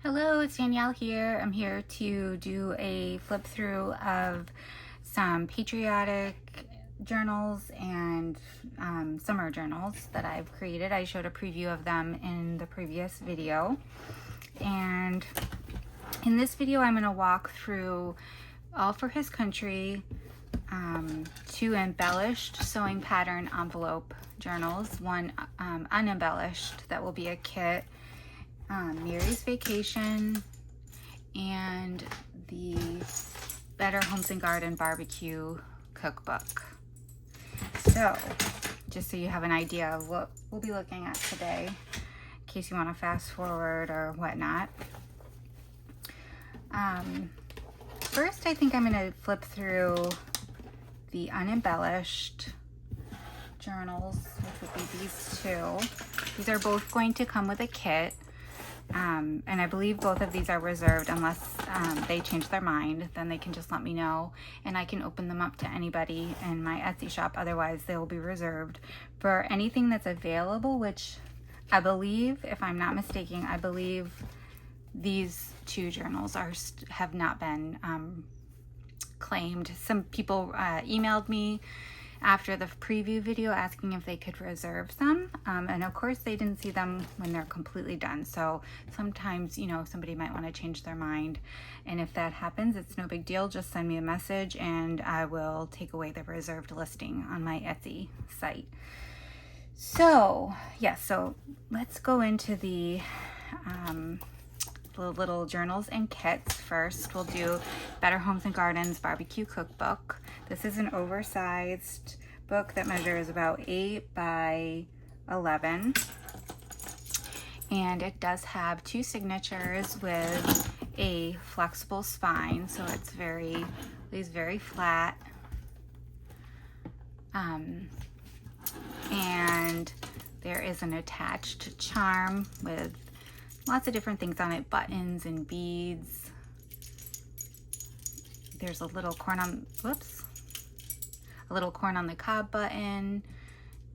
Hello, it's Danielle here. I'm here to do a flip through of some Patriotic journals and summer journals that I've created. I showed a preview of them in the previous video. And in this video, I'm going to walk through All for His Country, 2 embellished sewing pattern envelope journals, 1 unembellished that will be a kit, Mary's Vacation, and the Better Homes and Garden Barbecue Cookbook. So, just so you have an idea of what we'll be looking at today, in case you want to fast forward or whatnot. First, I think I'm going to flip through the unembellished journals, which would be these 2. These are both going to come with a kit. And I believe both of these are reserved unless they change their mind. Then they can just let me know and I can open them up to anybody in my Etsy shop. Otherwise, they will be reserved for anything that's available, which I believe, if I'm not mistaken, I believe these 2 journals have not been claimed. Some people emailed me after the preview video asking if they could reserve some, and of course they didn't see them when they're completely done. So sometimes, you know, somebody might want to change their mind, and if that happens, it's no big deal. Just send me a message and I will take away the reserved listing on my Etsy site. So yeah, so let's go into the little journals and kits. First, we'll do Better Homes and Gardens Barbecue Cookbook. This is an oversized book that measures about 8 by 11. And it does have 2 signatures with a flexible spine, so it's lays very flat. And there is an attached charm with lots of different things on it, buttons and beads. There's a little corn on the cob button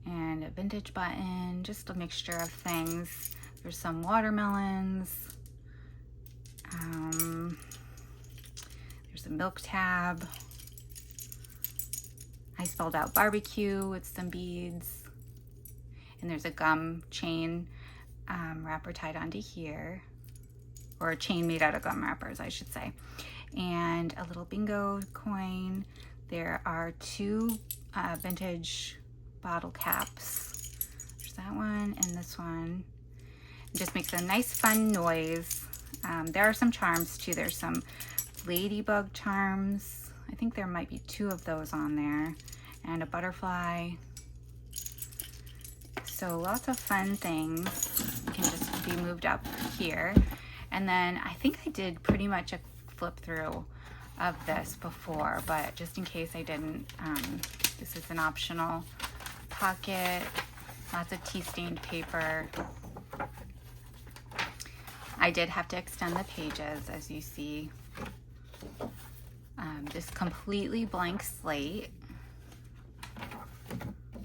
and a vintage button, just a mixture of things. There's some watermelons. There's a milk tab. I spelled out barbecue with some beads. And there's a gum chain wrapper tied onto here, or a chain made out of gum wrappers, I should say, and a little bingo coin. There are 2 vintage bottle caps. There's that one and this one. It just makes a nice fun noise. There are some charms too. There's some ladybug charms. I think there might be 2 of those on there, and a butterfly. So lots of fun things can just be moved up here. And then I think I did pretty much a flip through of this before, but just in case I didn't, this is an optional pocket, lots of tea-stained paper. I did have to extend the pages, as you see. Just completely blank slate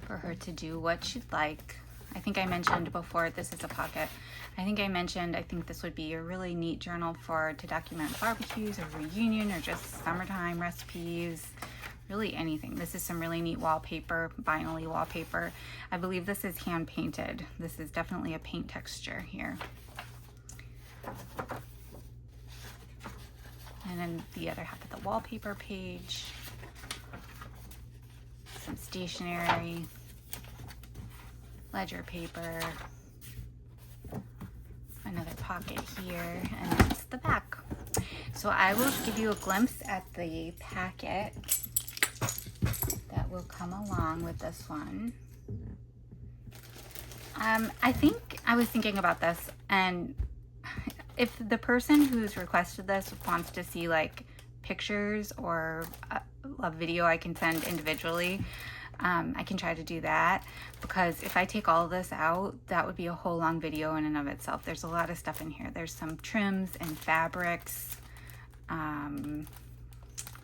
for her to do what she'd like. I think I mentioned before, this is a pocket. I think this would be a really neat journal to document barbecues or reunion or just summertime recipes, really anything. This is some really neat wallpaper, vinyl-y wallpaper. I believe this is hand painted. This is definitely a paint texture here. And then the other half of the wallpaper page, some stationery, ledger paper, another pocket here, and that's the back. So I will give you a glimpse at the packet that will come along with this one. I think I was thinking about this, and if the person who's requested this wants to see like pictures or a video I can send individually, I can try to do that, because if I take all of this out, that would be a whole long video in and of itself. There's a lot of stuff in here. There's some trims and fabrics.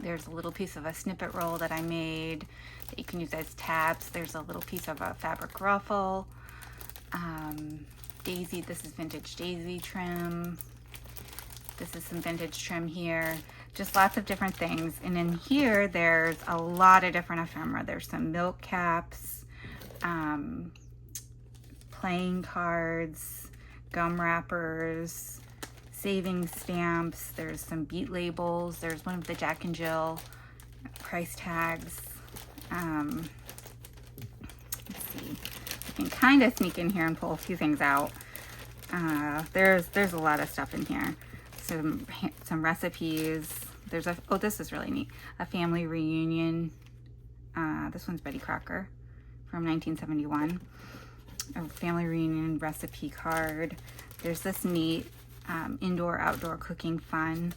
There's a little piece of a snippet roll that I made that you can use as tabs. There's a little piece of a fabric ruffle. Daisy, this is vintage daisy trim. This is some vintage trim here. Just lots of different things. And in here, there's a lot of different ephemera. There's some milk caps, playing cards, gum wrappers, saving stamps. There's some beat labels. There's one of the Jack and Jill price tags. Let's see. I can kind of sneak in here and pull a few things out. There's a lot of stuff in here. Some recipes. There's a, oh, this is really neat. A family reunion. This one's Betty Crocker from 1971. A family reunion recipe card. There's this neat indoor-outdoor cooking fun.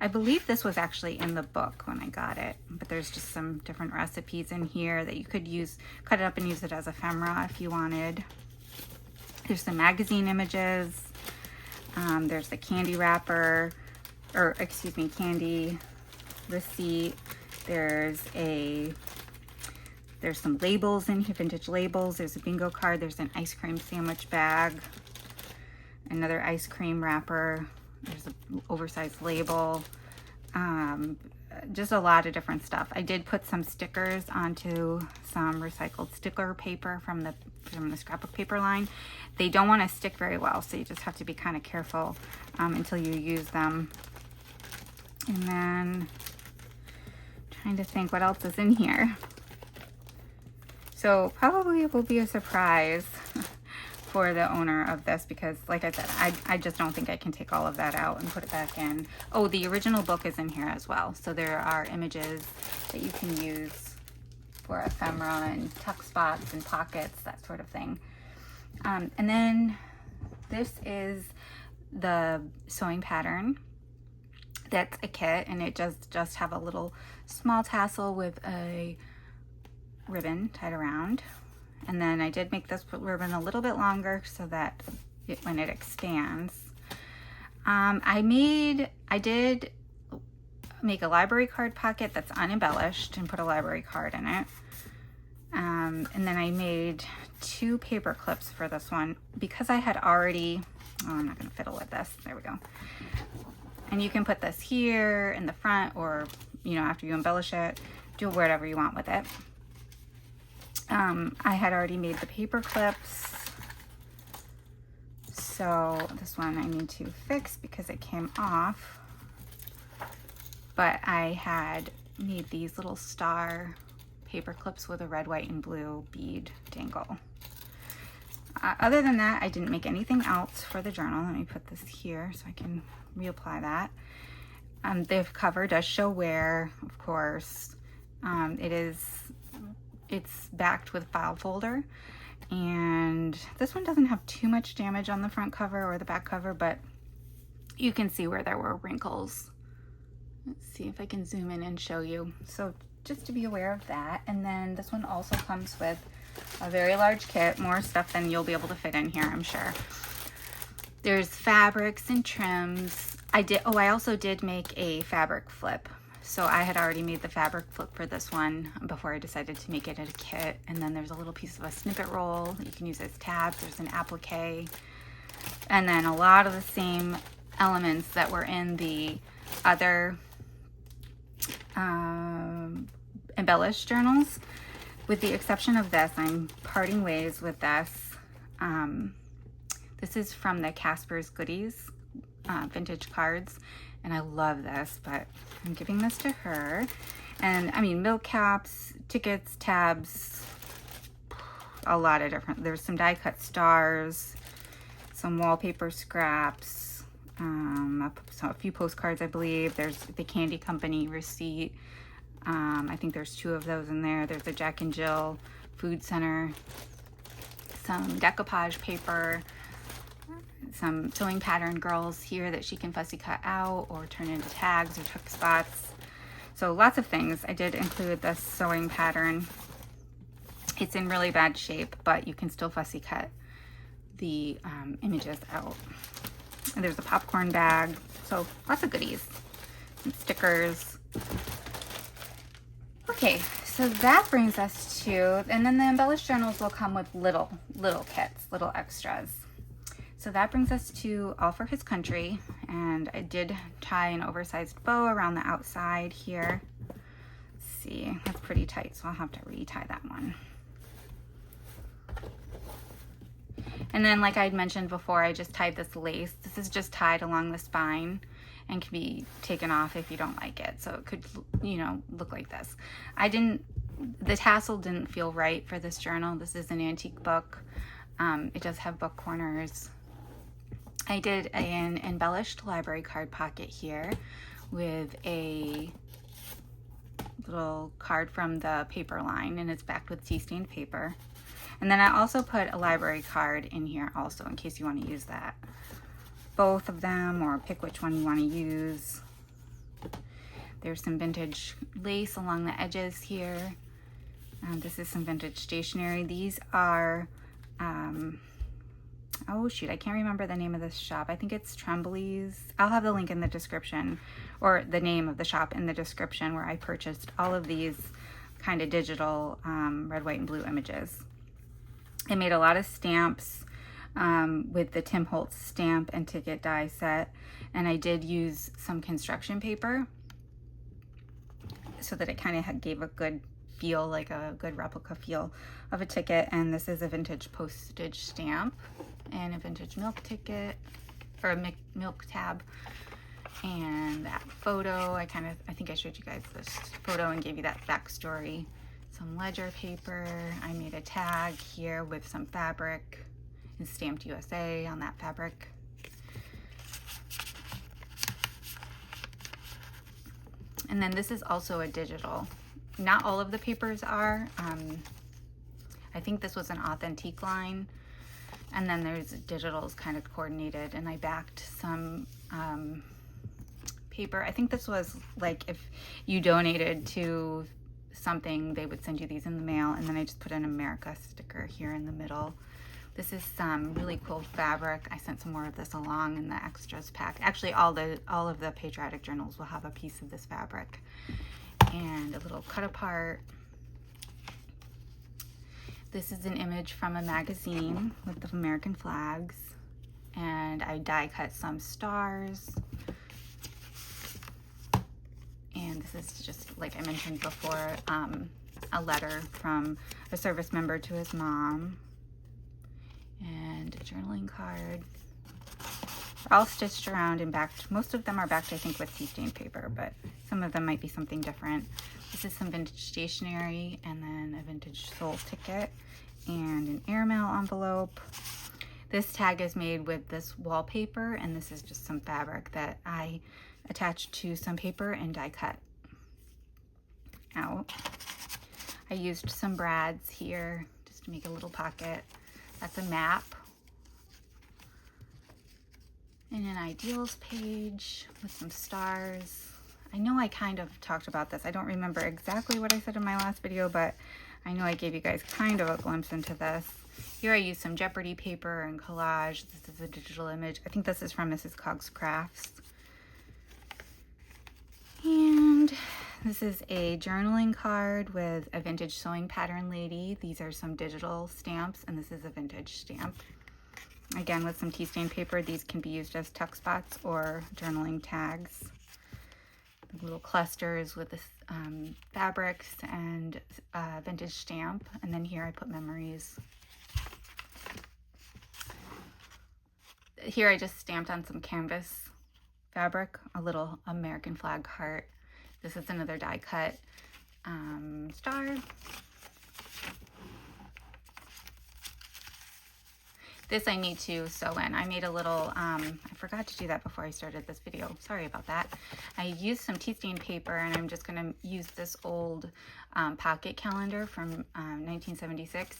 I believe this was actually in the book when I got it, but there's just some different recipes in here that you could use, cut it up and use it as ephemera if you wanted. There's some magazine images. There's the candy wrapper, or excuse me, candy receipt. There's some labels in here, vintage labels. There's a bingo card. There's an ice cream sandwich bag. Another ice cream wrapper. There's an oversized label. Just a lot of different stuff. I did put some stickers onto some recycled sticker paper from the scrapbook paper line. They don't want to stick very well, so you just have to be kind of careful until you use them. And then trying to think what else is in here. So probably it will be a surprise for the owner of this, because like I said, I just don't think I can take all of that out and put it back in. Oh, the original book is in here as well. So there are images that you can use for ephemera and tuck spots and pockets, that sort of thing. And then this is the sewing pattern. That's a kit, and it just have a little small tassel with a ribbon tied around. And then I did make this ribbon a little bit longer so that when it expands. I did make a library card pocket that's unembellished and put a library card in it. And then I made 2 paper clips for this one because I had already, oh, I'm not gonna fiddle with this. There we go. And you can put this here in the front, or, you know, after you embellish it, do whatever you want with it. I had already made the paper clips, so this one I need to fix because it came off, but I had made these little star paper clips with a red, white, and blue bead dangle. Other than that, I didn't make anything else for the journal. Let me put this here so I can reapply that. The cover does show wear, of course. It's backed with file folder, and this one doesn't have too much damage on the front cover or the back cover, but you can see where there were wrinkles. Let's see if I can zoom in and show you. So just to be aware of that. And then this one also comes with a very large kit, more stuff than you'll be able to fit in here, I'm sure. There's fabrics and trims. I also did make a fabric flip. So I had already made the fabric flip for this one before I decided to make it a kit. And then there's a little piece of a snippet roll that you can use as tabs. There's an applique. And then a lot of the same elements that were in the other embellished journals. With the exception of this, I'm parting ways with this. This is from the Casper's Goodies vintage cards. And I love this, but I'm giving this to her. And I mean, milk caps, tickets, tabs, a lot of different, there's some die cut stars, some wallpaper scraps, a few postcards, I believe. There's the candy company receipt. I think there's 2 of those in there. There's a Jack and Jill food center, some decoupage paper, some sewing pattern girls here that she can fussy cut out or turn into tags or tuck spots. So lots of things. I did include this sewing pattern. It's in really bad shape, but you can still fussy cut the images out. And there's a popcorn bag. So lots of goodies, some stickers. Okay, so that brings us to, and then the embellished journals will come with little kits, little extras. So that brings us to All for His Country, and I did tie an oversized bow around the outside here. Let's see, that's pretty tight, so I'll have to retie that one. And then, like I'd mentioned before, I just tied this lace. This is just tied along the spine and can be taken off if you don't like it. So it could, you know, look like this. The tassel didn't feel right for this journal. This is an antique book. It does have book corners. I did an embellished library card pocket here with a little card from the paper line, and it's backed with tea stained paper. And then I also put a library card in here also in case you want to use that. Both of them, or pick which one you want to use. There's some vintage lace along the edges here. This is some vintage stationery. These are, oh shoot, I can't remember the name of this shop. I think it's Tremblays. I'll have the link in the description, or the name of the shop in the description, where I purchased all of these kind of digital red, white, and blue images. I made a lot of stamps with the Tim Holtz stamp and ticket die set, and I did use some construction paper so that it kind of gave a good feel, like a good replica feel of a ticket. And this is a vintage postage stamp and a vintage milk ticket, or a milk tab. And that photo, I think I showed you guys this photo and gave you that backstory. Some ledger paper. I made a tag here with some fabric and stamped USA on that fabric. And then this is also a digital. Not all of the papers are. I think this was an authentique line. And then there's digitals kind of coordinated, and I backed some paper. I think this was like if you donated to something, they would send you these in the mail. And then I just put an America sticker here in the middle. This is some really cool fabric. I sent some more of this along in the extras pack. Actually, all of the Patriotic journals will have a piece of this fabric. And a little cut apart. This is an image from a magazine with the American flags. And I die cut some stars. And this is just, like I mentioned before, a letter from a service member to his mom. And a journaling card. They're all stitched around and backed. Most of them are backed, I think, with tea stained paper, but some of them might be something different. This is some vintage stationery, and then a vintage soul ticket, and an airmail envelope. This tag is made with this wallpaper, and this is just some fabric that I attached to some paper and die cut out. I used some brads here just to make a little pocket. That's a map. And an ideals page with some stars. I know I kind of talked about this. I don't remember exactly what I said in my last video, but I know I gave you guys kind of a glimpse into this. Here I used some Jeopardy paper and collage. This is a digital image. I think this is from MrsCogsCrafts. And this is a journaling card with a vintage sewing pattern lady. These are some digital stamps, and this is a vintage stamp. Again, with some tea stained paper. These can be used as tuck spots or journaling tags. The little clusters with the fabrics and vintage stamp. And then here I put memories. Here I just stamped on some canvas fabric, a little American flag heart. This is another die cut star. This I need to sew in. I made a little, I forgot to do that before I started this video. Sorry about that. I used some tea stained paper, and I'm just gonna use this old pocket calendar from 1976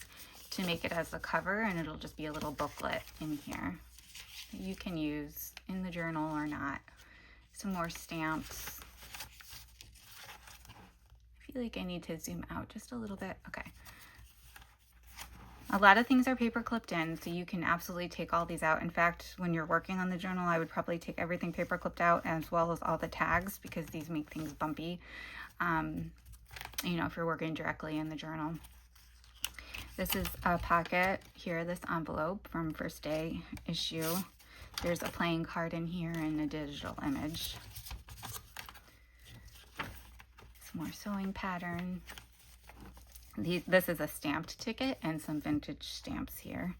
to make it as the cover, and it'll just be a little booklet in here that you can use in the journal or not. Some more stamps. I feel like I need to zoom out just a little bit. Okay. A lot of things are paper clipped in, so you can absolutely take all these out. In fact, when you're working on the journal, I would probably take everything paper clipped out, as well as all the tags, because these make things bumpy, you know, if you're working directly in the journal. This is a pocket here, this envelope from first day issue. There's a playing card in here and a digital image. Some more sewing pattern. This is a stamped ticket and some vintage stamps here.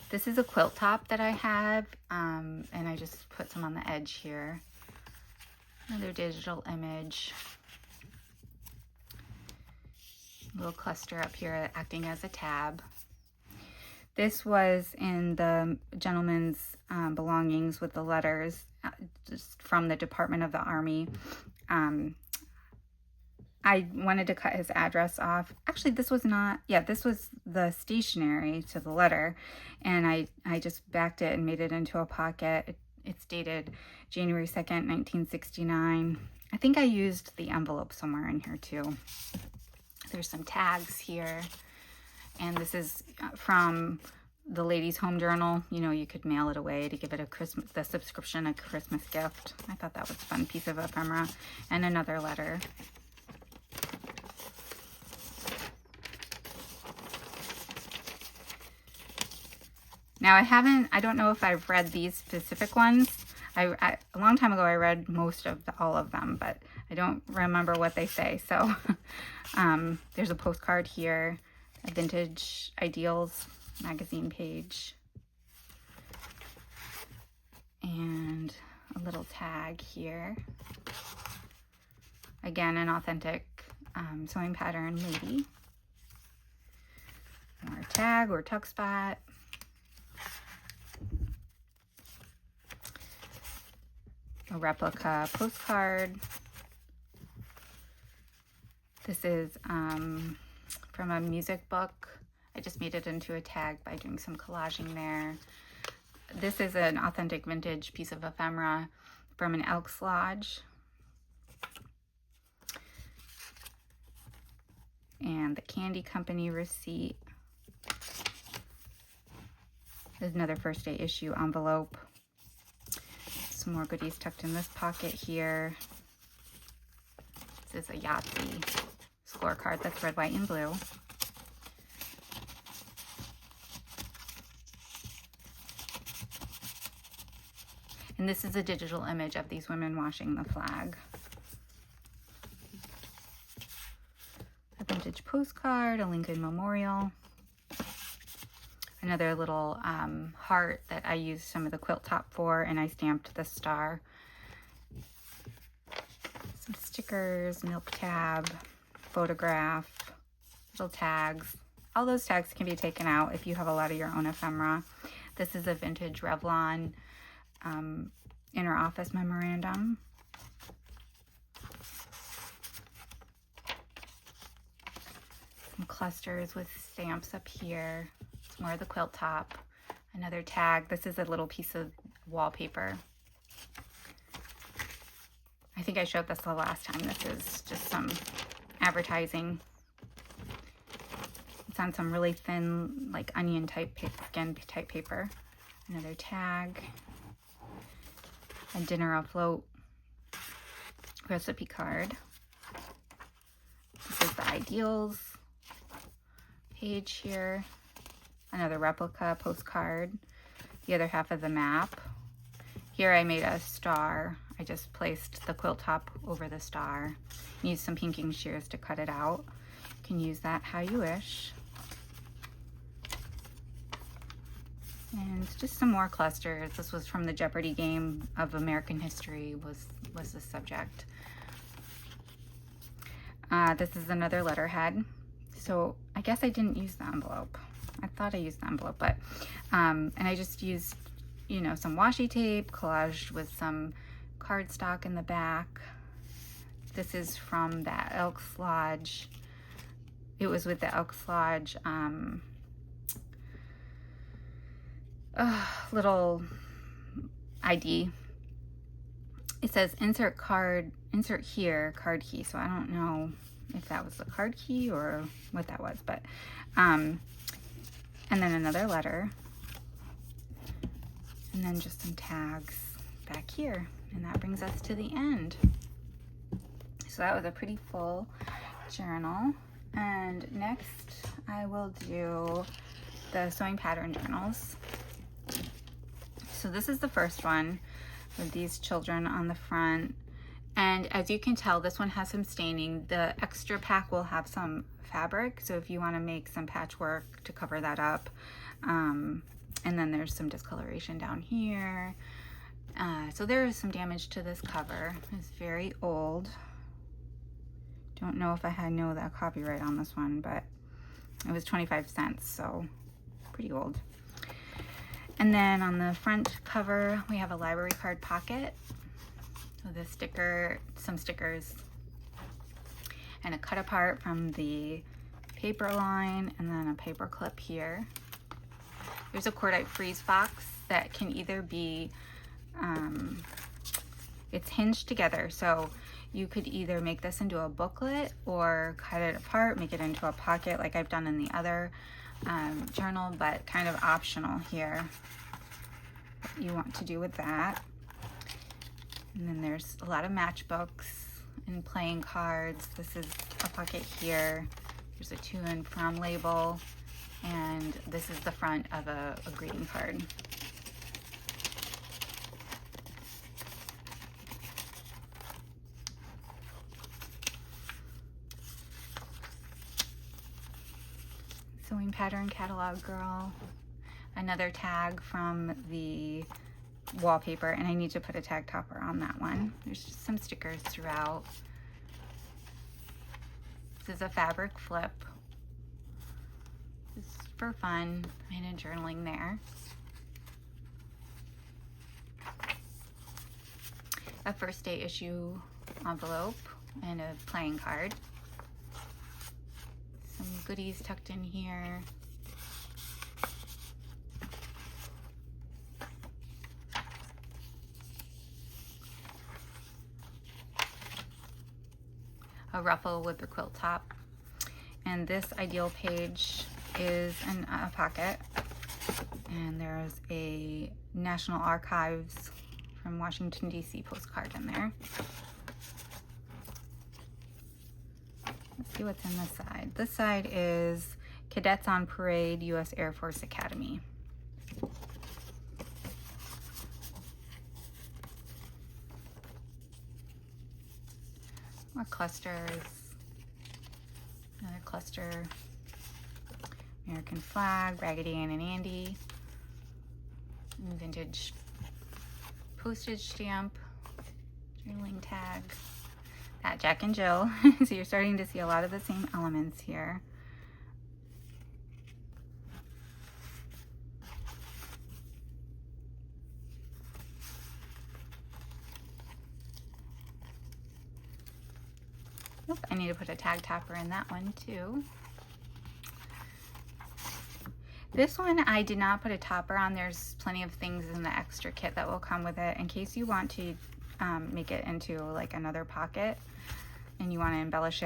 This is a quilt top that I have, and I just put some on the edge here. Another digital image. A little cluster up here acting as a tab. This was in the gentleman's belongings with the letters just from the Department of the Army. I wanted to cut his address off. Actually, this was not, yeah, this was the stationery to the letter. And I just backed it and made it into a pocket. It's dated January 2nd, 1969. I think I used the envelope somewhere in here too. There's some tags here. And this is from the Ladies' Home Journal. You know, you could mail it away to give it the subscription a Christmas gift. I thought that was a fun piece of ephemera. And another letter. Now I don't know if I've read these specific ones. A long time ago I read all of them, but I don't remember what they say. So there's a postcard here, a Vintage Ideals magazine page, and a little tag here. Again, an authentic sewing pattern lady. More tag or tuck spot. A replica postcard. This is from a music book. I just made it into a tag by doing some collaging there. This is an authentic vintage piece of ephemera from an Elks Lodge. And the Candy Company receipt. There's another first day issue envelope. Some more goodies tucked in this pocket here. This is a Yahtzee scorecard that's red, white, and blue. And this is a digital image of these women washing the flag. A vintage postcard, a Lincoln Memorial. Another little heart that I used some of the quilt top for, and I stamped the star. Some stickers, milk tab, photograph, little tags. All those tags can be taken out if you have a lot of your own ephemera. This is a vintage Revlon inner office memorandum. Some clusters with stamps up here. More of the quilt top. Another tag. This is a little piece of wallpaper. I think I showed this the last time. This is just some advertising. It's on some really thin, like onion type skin type paper. Another tag. A dinner afloat recipe card. This is the Ideals page here. Another replica postcard. The other half of the map. Here I made a star. I just placed the quilt top over the star. Used some pinking shears to cut it out. You can use that how you wish. And just some more clusters. This was from the Jeopardy game of American history was the subject. This is another letterhead. So I guess I didn't use the envelope. I thought I used the envelope, but, and I just used, you know, some washi tape, collaged with some cardstock in the back. This is from that Elks Lodge. It was with the Elks Lodge, little ID. It says insert here, card key. So I don't know if that was the card key or what that was, but, and then another letter, and then just some tags back here. And that brings us to the end. So that was a pretty full journal. And next I will do the sewing pattern journals. So this is the first one with these children on the front. And as you can tell, this one has some staining. The extra pack will have some fabric, so if you want to make some patchwork to cover that up. And then there's some discoloration down here. So there is some damage to this cover. It's very old. Don't know if I know that copyright on this one, but it was 25 cents, so pretty old. And then on the front cover, we have a library card pocket with a sticker, some stickers, and a cut apart from the paper line, and then a paper clip here. There's a cordite freeze box that can either be, it's hinged together, so you could either make this into a booklet or cut it apart, make it into a pocket like I've done in the other journal, but kind of optional here what you want to do with that. And then there's a lot of matchbooks and playing cards. This is a pocket here. There's a to and from label, and this is the front of a greeting card. Sewing pattern catalog girl. Another tag from the wallpaper, and I need to put a tag topper on that one. There's just some stickers throughout. This is a fabric flip. This is for fun and a journaling there. A first day issue envelope and a playing card. Some goodies tucked in here. A ruffle with the quilt top. And this ideal page is in a pocket. And there's a National Archives from Washington, D.C. postcard in there. Let's see what's in this side. This side is Cadets on Parade, U.S. Air Force Academy. More clusters. Another cluster. American flag, Raggedy Ann and Andy. Vintage postage stamp. Journaling tag. That Jack and Jill. So you're starting to see a lot of the same elements here. Nope, I need to put a tag topper in that one too. This one I did not put a topper on. There's plenty of things in the extra kit that will come with it in case you want to make it into like another pocket and you want to embellish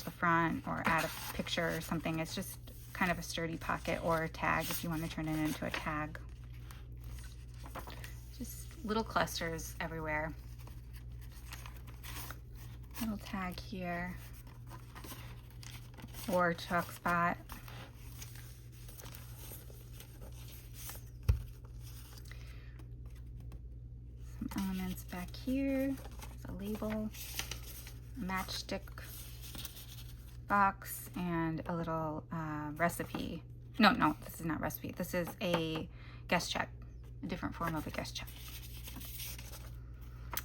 the front or add a picture or something. It's just kind of a sturdy pocket, or a tag if you want to turn it into a tag. Just little clusters everywhere. Little tag here, or chalk spot. Some elements back here. There's a label, a matchstick box, and a little recipe. No, this is not recipe. This is a guest check, a different form of a guest check.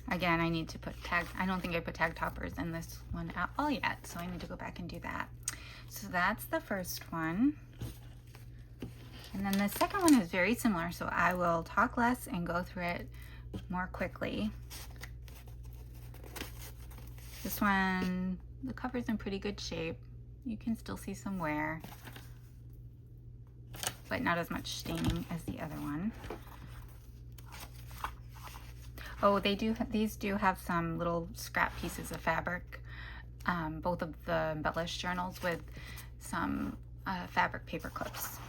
Again, I need to put tag, I don't think I put tag toppers in this one at all yet, so I need to go back and do that. So that's the first one. And then the second one is very similar, so I will talk less and go through it more quickly. This one, the cover's in pretty good shape. You can still see some wear, but not as much staining as the other one. Oh, these do have some little scrap pieces of fabric, both of the embellished journals, with some fabric paper clips.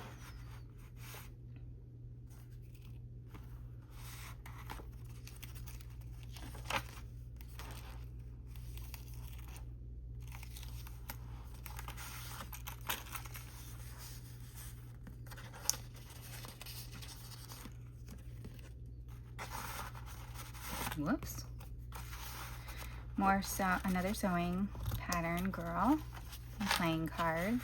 Whoops. More another sewing pattern girl and playing cards.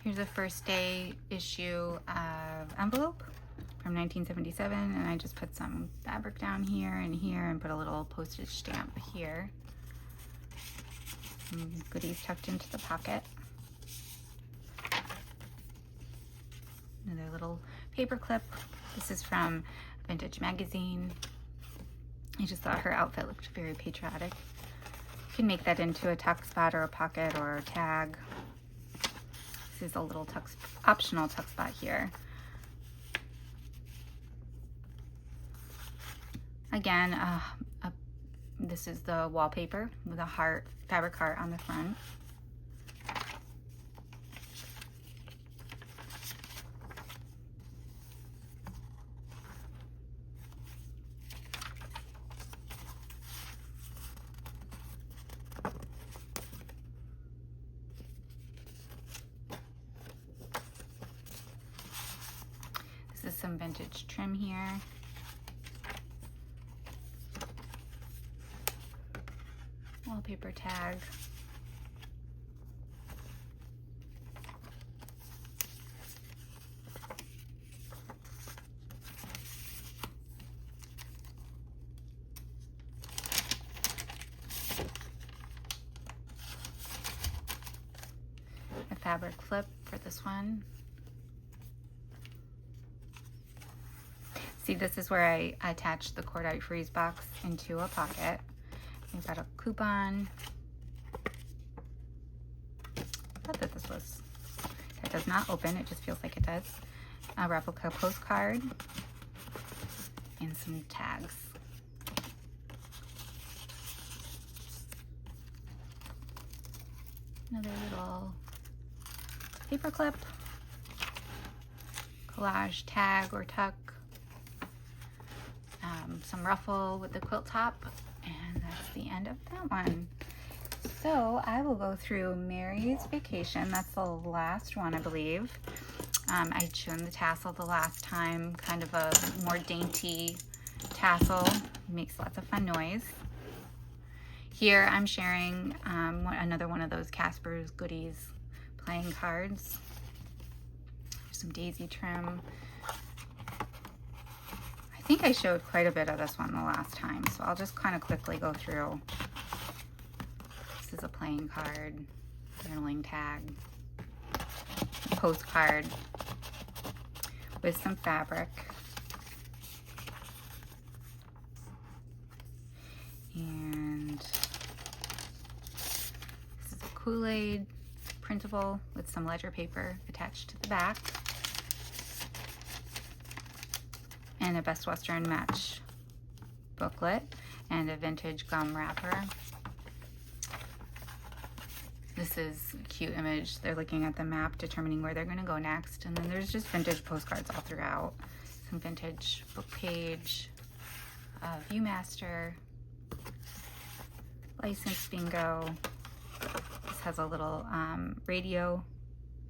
Here's a first day issue of envelope from 1977, and I just put some fabric down here and put a little postage stamp here. Some goodies tucked into the pocket. Another little paper clip. This is from a vintage magazine. I just thought her outfit looked very patriotic. You can make that into a tuck spot or a pocket or a tag. This is a little optional tuck spot here. Again, this is the wallpaper with a heart, fabric heart on the front. This is some vintage trim here. Wallpaper tag. A fabric flip for this one. See, this is where I attached the cordite freeze box into a pocket. We've got a coupon. I thought that this was, it does not open, it just feels like it does. A replica postcard and some tags. Another little paper clip, collage tag or tuck, some ruffle with the quilt top. And that's the end of that one. So I will go through Mary's Vacation. That's the last one, I believe. I showed the tassel the last time, kind of a more dainty tassel. Makes lots of fun noise. Here I'm sharing another one of those Casper's Goodies playing cards. There's some daisy trim. I think I showed quite a bit of this one the last time, so I'll just kind of quickly go through. This is a playing card, journaling tag, postcard with some fabric. And this is a Kool-Aid printable with some ledger paper attached to the back. And a Best Western match booklet and a vintage gum wrapper. This is a cute image. They're looking at the map, determining where they're going to go next. And then there's just vintage postcards all throughout. Some vintage book page, Viewmaster, license bingo. This has a little radio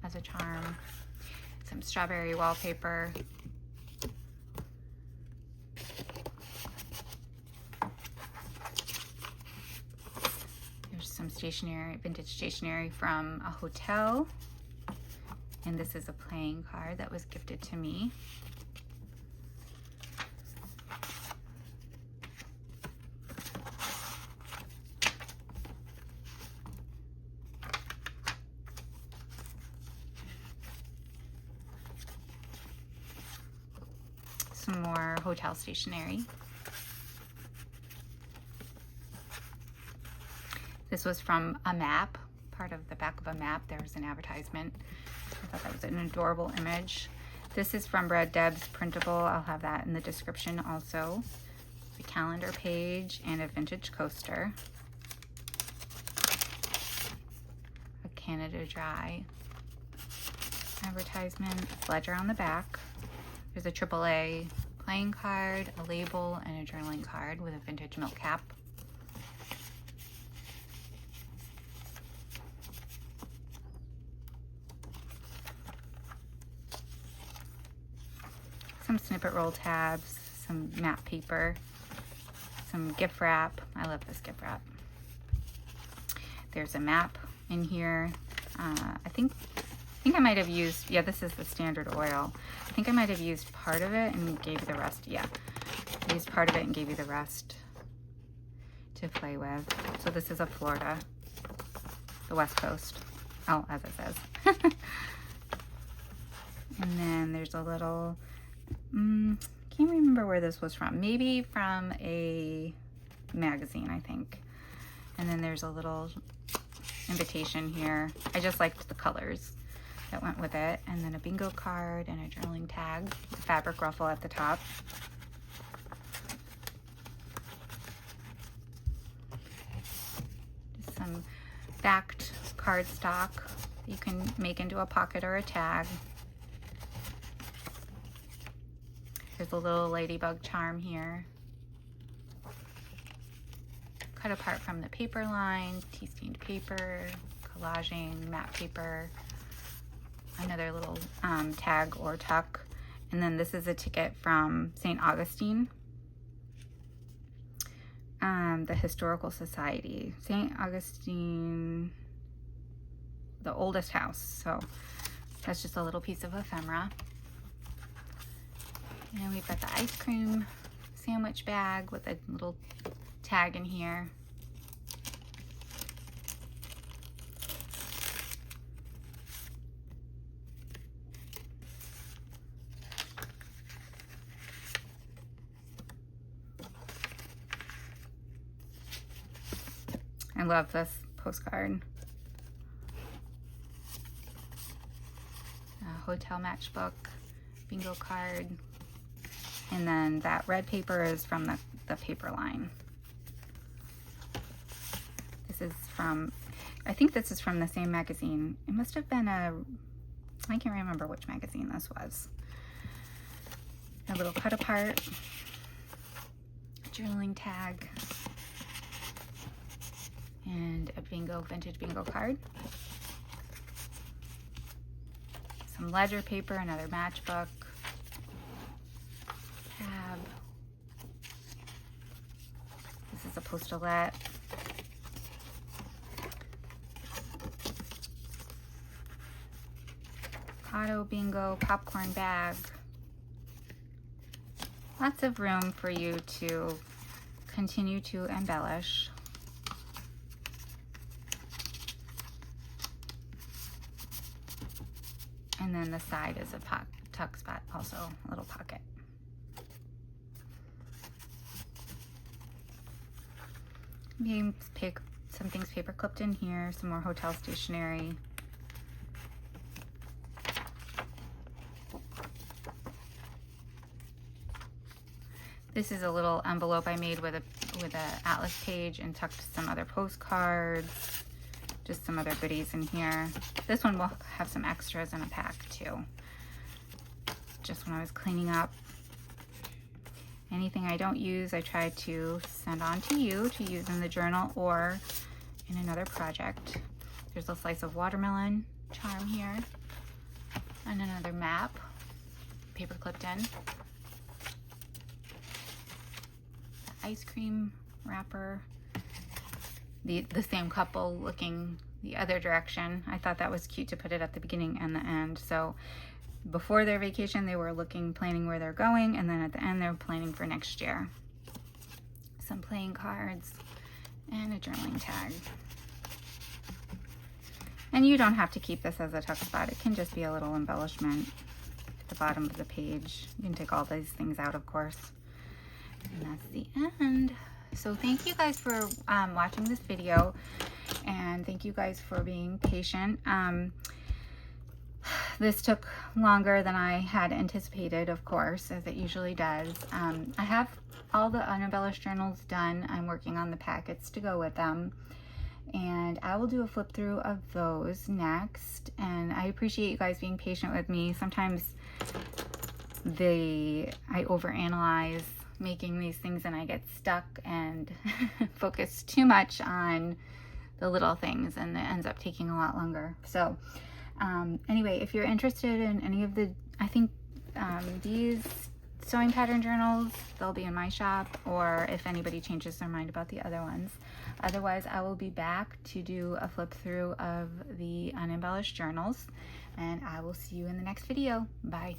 as a charm. Some strawberry wallpaper. Some stationery, vintage stationery from a hotel. And this is a playing card that was gifted to me. Some more hotel stationery. This was from a map, part of the back of a map. There was an advertisement. I thought that was an adorable image. This is from Brad Deb's Printable. I'll have that in the description also. The calendar page and a vintage coaster. A Canada Dry advertisement, ledger on the back. There's a AAA playing card, a label, and a journaling card with a vintage milk cap. Some snippet roll tabs, some matte paper, some gift wrap. I love this gift wrap. There's a map in here. I think I might have used, yeah, this is the standard oil. I think I might have used part of it and gave you the rest. Yeah, I used part of it and gave you the rest to play with. So this is a Florida, the West Coast. Oh, as it says. And then there's a little, can't remember where this was from. Maybe from a magazine, I think. And then there's a little invitation here. I just liked the colors that went with it. And then a bingo card and a journaling tag, the fabric ruffle at the top. Just some backed cardstock you can make into a pocket or a tag. There's a little ladybug charm here. Cut apart from the paper line, tea stained paper, collaging, matte paper, another little tag or tuck. And then this is a ticket from St. Augustine, the Historical Society. St. Augustine, the oldest house. So that's just a little piece of ephemera. And we've got the ice cream sandwich bag with a little tag in here. I love this postcard. A hotel matchbook, bingo card. And then that red paper is from the paper line. This is from, I think this is from the same magazine. It must have been I can't remember which magazine this was. A little cut apart, journaling tag, and a vintage bingo card. Some ledger paper, another matchbook. Tab. This is a postulette. Auto bingo, popcorn bag. Lots of room for you to continue to embellish. And then the side is a tuck spot, also a little pocket. Some things paper clipped in here, some more hotel stationery. This is a little envelope I made with a atlas page and tucked some other postcards, just some other goodies in here. This one will have some extras in a pack too. Just when I was cleaning up. Anything I don't use, I try to send on to you to use in the journal or in another project. There's a slice of watermelon charm here and another map, paper clipped in. The ice cream wrapper, the same couple looking the other direction. I thought that was cute to put it at the beginning and the end. So before their vacation, they were planning where they're going, and then at the end, they're planning for next year. Some playing cards and a journaling tag. And you don't have to keep this as a tuck spot. It can just be a little embellishment at the bottom of the page. You can take all these things out, of course. And that's the end. So thank you guys for watching this video, and thank you guys for being patient. This took longer than I had anticipated, of course, as it usually does. I have all the unembellished journals done. I'm working on the packets to go with them, and I will do a flip through of those next. And I appreciate you guys being patient with me. Sometimes I overanalyze making these things and I get stuck and focus too much on the little things, and it ends up taking a lot longer. So anyway, if you're interested in any of the, I think these sewing pattern journals, they'll be in my shop, or if anybody changes their mind about the other ones. Otherwise, I will be back to do a flip through of the unembellished journals, and I will see you in the next video. Bye.